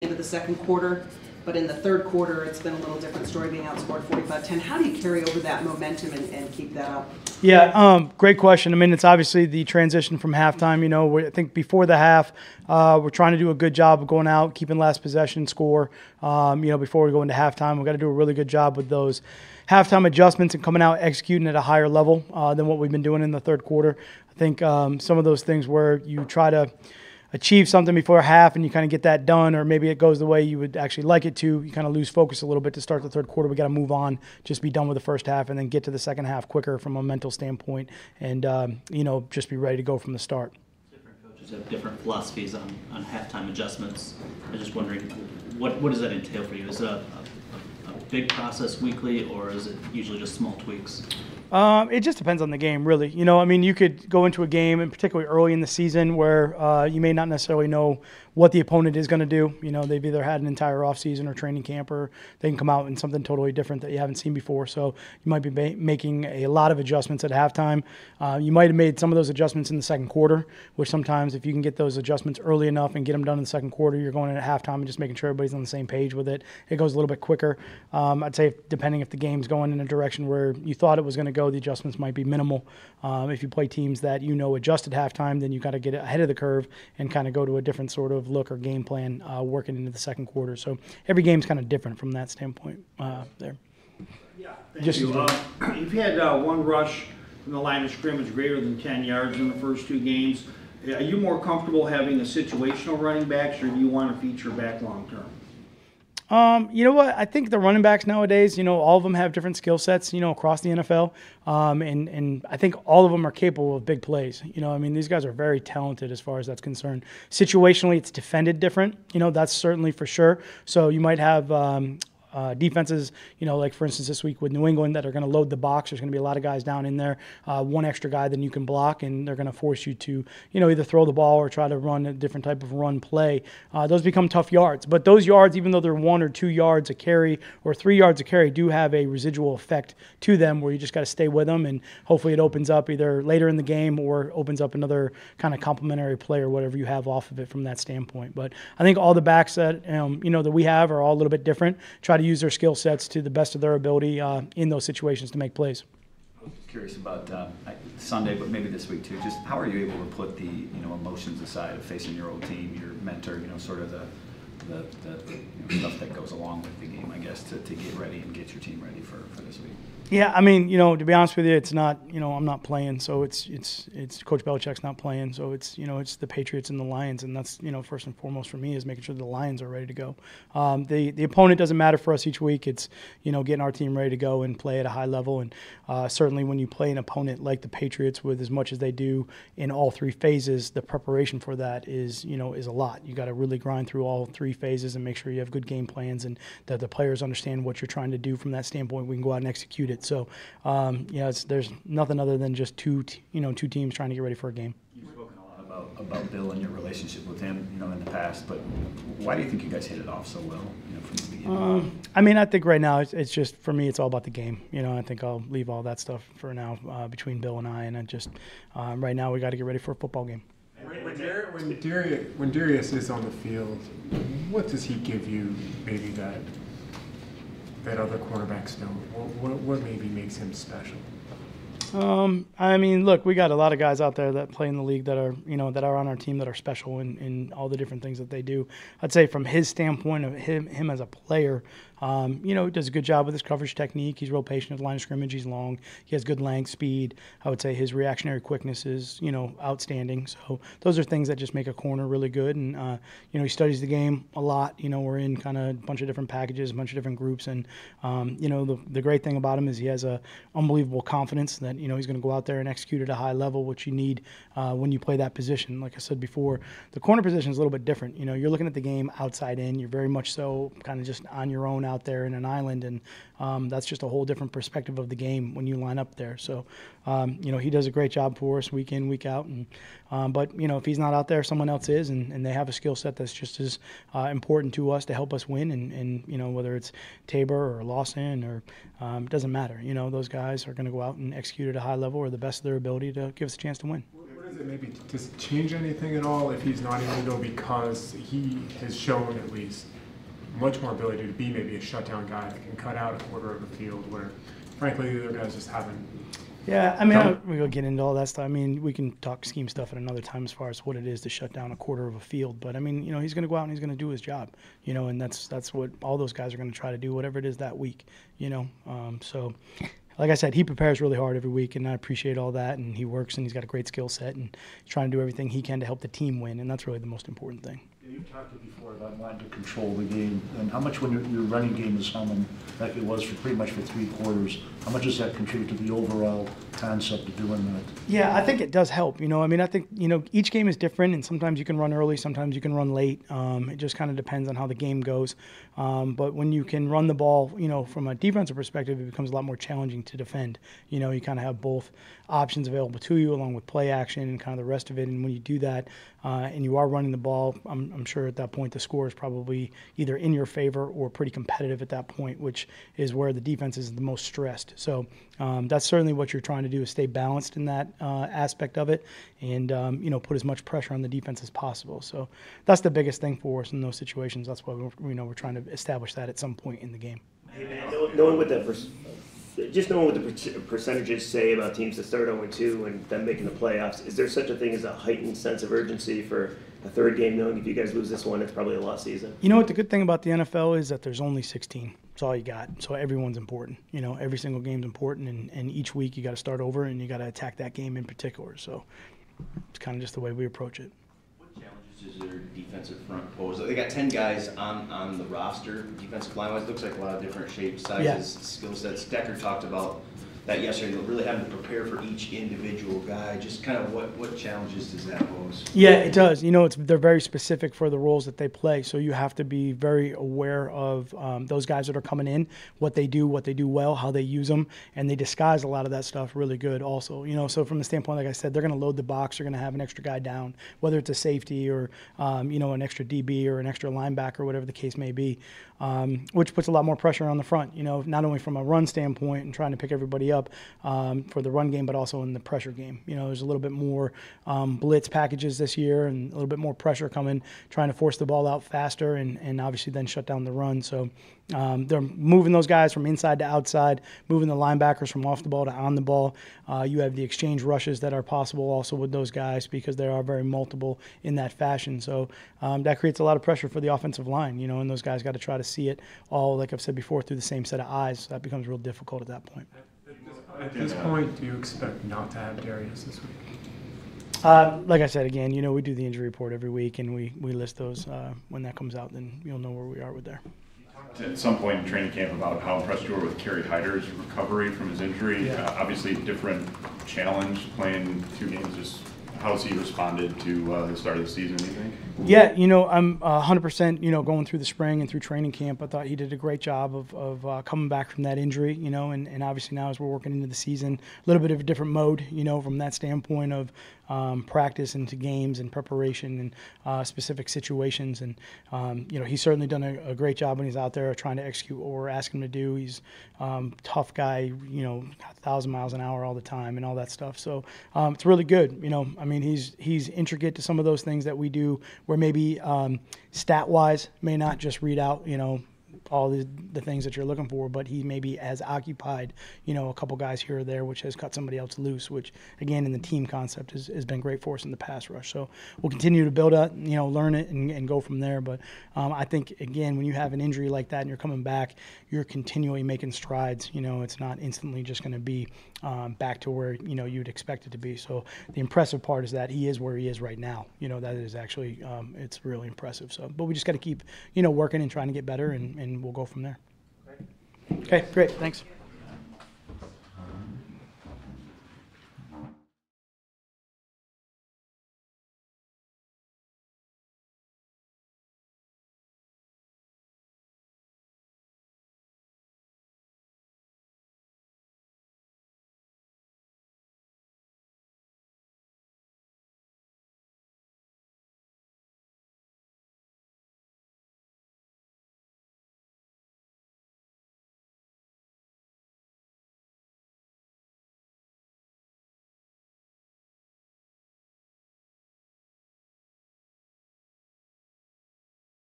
into the second quarter, but in the third quarter it's been a little different story, being outscored 45-10. How do you carry over that momentum and keep that up? Yeah, great question. I mean, it's obviously the transition from halftime. You know, I think before the half, we're trying to do a good job of going out, keeping last possession score. Before we go into halftime, we've got to do a really good job with those halftime adjustments and coming out executing at a higher level than what we've been doing in the third quarter. I think some of those things where you try to achieve something before half and you kind of get that done, or maybe it goes the way you would actually like it to, you kind of lose focus a little bit to start the third quarter. We got to move on, just be done with the first half, and then get to the second half quicker from a mental standpoint, and just be ready to go from the start. Different coaches have different philosophies on halftime adjustments. I'm just wondering, what does that entail for you? Is it a big process weekly, or is it usually just small tweaks? It just depends on the game, really. You could go into a game, and particularly early in the season, where you may not necessarily know what the opponent is going to do. They've either had an entire offseason or training camp, or they can come out in something totally different that you haven't seen before. So you might be making a lot of adjustments at halftime. You might have made some of those adjustments in the second quarter, which sometimes if you can get those adjustments early enough and get them done in the second quarter, you're going in at halftime and just making sure everybody's on the same page with it. It goes a little bit quicker. I'd say depending if the game's going in a direction where you thought it was going to go, the adjustments might be minimal. If you play teams that adjust at halftime, then you got to get ahead of the curve and kind of go to a different sort of look or game plan working into the second quarter. So every game's kind of different from that standpoint there. Yeah, thank you. You've had one rush from the line of scrimmage greater than 10 yards in the first two games. Are you more comfortable having a situational running backs, or do you want to feature back long term? You know what? I think the running backs nowadays, all of them have different skill sets, across the NFL. And I think all of them are capable of big plays. These guys are very talented as far as that's concerned. Situationally, it's defended different. That's certainly for sure. So you might have defenses, like for instance this week with New England, that are going to load the box. There's going to be a lot of guys down in there, one extra guy than you can block, and they're going to force you to, either throw the ball or try to run a different type of run play. Those become tough yards. But those yards, even though they're 1 or 2 yards a carry or 3 yards a carry, do have a residual effect to them where you just got to stay with them, and hopefully it opens up either later in the game or opens up another kind of complementary play or whatever you have off of it from that standpoint. But I think all the backs that, that we have are all a little bit different. Try to use their skill sets to the best of their ability in those situations to make plays. I was just curious about Sunday, but maybe this week too. Just how are you able to put the emotions aside of facing your old team, your mentor, sort of the stuff that goes along with the game, I guess, to get ready and get your team ready for this week? Yeah, to be honest with you, it's not, I'm not playing, so it's Coach Belichick's not playing, so it's the Patriots and the Lions, and that's, first and foremost for me is making sure the Lions are ready to go. The opponent doesn't matter for us each week. It's, getting our team ready to go and play at a high level, and certainly when you play an opponent like the Patriots with as much as they do in all three phases, the preparation for that is a lot. You got to really grind through all three phases and make sure you have good game plans and that the players understand what you're trying to do from that standpoint. We can go out and execute it. So, there's nothing other than just two teams trying to get ready for a game. You've spoken a lot about Bill and your relationship with him, in the past, but why do you think you guys hit it off so well, from the beginning? I think right now it's just, for me, it's all about the game. I think I'll leave all that stuff for now between Bill and I, and right now we got to get ready for a football game. When Darius is on the field, what does he give you, maybe that other quarterbacks don't? What maybe makes him special? Look, we got a lot of guys out there that play in the league that are, that are on our team that are special in all the different things that they do. I'd say from his standpoint of him as a player, he does a good job with his coverage technique. He's real patient at the line of scrimmage. He's long. He has good length, speed. I would say his reactionary quickness is, outstanding. So those are things that just make a corner really good. And, he studies the game a lot. We're in kind of a bunch of different packages, a bunch of different groups. And, the great thing about him is he has a unbelievable confidence that, he's going to go out there and execute at a high level, which you need when you play that position. Like I said before, the corner position is a little bit different. You're looking at the game outside in. You're very much so kind of just on your own out there in an island, and that's just a whole different perspective of the game when you line up there. So, he does a great job for us week in, week out. And but if he's not out there, someone else is, and they have a skill set that's just as important to us to help us win. And whether it's Tabor or Lawson or it doesn't matter. Those guys are going to go out and execute at a high level or the best of their ability to give us a chance to win. What is it, maybe, does it change anything at all if he's not able to go, because he has shown at least much more ability to be maybe a shutdown guy that can cut out a quarter of the field where, frankly, the other guys just haven't. Yeah, I mean, we'll get into all that stuff. I mean, we can talk scheme stuff at another time as far as what it is to shut down a quarter of a field. But, I mean, he's going to go out and he's going to do his job, and that's what all those guys are going to try to do, whatever it is that week, So, like I said, he prepares really hard every week, and I appreciate all that. And he works, and he's got a great skill set, and he's trying to do everything he can to help the team win, and that's really the most important thing. You've talked before about wanting to control the game, and how much when your running game is humming, like it was for pretty much for 3 quarters, how much does that contribute to the overall concept of doing that? Yeah, I think it does help. I mean, I think, each game is different, and sometimes you can run early, sometimes you can run late. It just kind of depends on how the game goes. But when you can run the ball, from a defensive perspective, it becomes a lot more challenging to defend. You kind of have both options available to you along with play action and kind of the rest of it. And when you do that and you are running the ball, I'm sure at that point the score is probably either in your favor or pretty competitive at that point, which is where the defense is the most stressed. So that's certainly what you're trying to do, is stay balanced in that aspect of it and, put as much pressure on the defense as possible. So that's the biggest thing for us in those situations. That's why we're trying to establish that at some point in the game. Hey, man, knowing what the percentages say about teams that start 0-2 and then making the playoffs, is there such a thing as a heightened sense of urgency for a third game, knowing if you guys lose this one, it's probably a lost season? You know what the good thing about the NFL is that there's only 16. That's all you got. So everyone's important. Every single game's important, and each week you got to start over and you got to attack that game in particular. So it's kind of just the way we approach it. What challenges does their defensive front pose? They got 10 guys on the roster, defensive line-wise. Looks like a lot of different shapes, sizes, skill sets. Decker talked about that yesterday, really having to prepare for each individual guy. Just kind of what challenges does that pose? Yeah, it does. They're very specific for the roles that they play, so you have to be very aware of those guys that are coming in, what they do well, how they use them, and they disguise a lot of that stuff really good also. So from the standpoint, like I said, they're going to load the box, they're going to have an extra guy down, whether it's a safety or, an extra DB or an extra linebacker, whatever the case may be, which puts a lot more pressure on the front, not only from a run standpoint and trying to pick everybody up for the run game, but also in the pressure game. There's a little bit more blitz packages this year and a little bit more pressure coming, trying to force the ball out faster and obviously then shut down the run. So they're moving those guys from inside to outside, moving the linebackers from off the ball to on the ball. You have the exchange rushes that are possible also with those guys because they are very multiple in that fashion. So that creates a lot of pressure for the offensive line, and those guys got to try to see it all, like I've said before, through the same set of eyes. So that becomes real difficult at that point. At this point, do you expect not to have Darius this week? Like I said, again, we do the injury report every week, and we list those when that comes out. Then you'll know where we are with there. At some point in training camp about how impressed you were with Kerry Hyder's recovery from his injury. Yeah. Obviously, different challenge playing 2 games. Just how has he responded to the start of the season, do you think? Yeah, I'm 100%, going through the spring and through training camp. I thought he did a great job of coming back from that injury, and obviously now as we're working into the season, a little bit of a different mode, from that standpoint of practice into games and preparation and specific situations. And, he's certainly done a great job when he's out there trying to execute what we're asking him to do. He's a tough guy, 1,000 miles an hour all the time and all that stuff. So it's really good. He's intricate to some of those things that we do where maybe stat-wise may not just read out, all the things that you're looking for, but he maybe has occupied, a couple guys here or there, which has cut somebody else loose, which, again, in the team concept has been great for us in the pass rush. So we'll continue to build up, learn it and go from there. But I think, again, when you have an injury like that and you're coming back, you're continually making strides. It's not instantly just going to be back to where, you'd expect it to be. So the impressive part is that he is where he is right now. That is actually, it's really impressive. So, but we just got to keep, working and trying to get better, and we'll go from there. Okay, great. Thanks.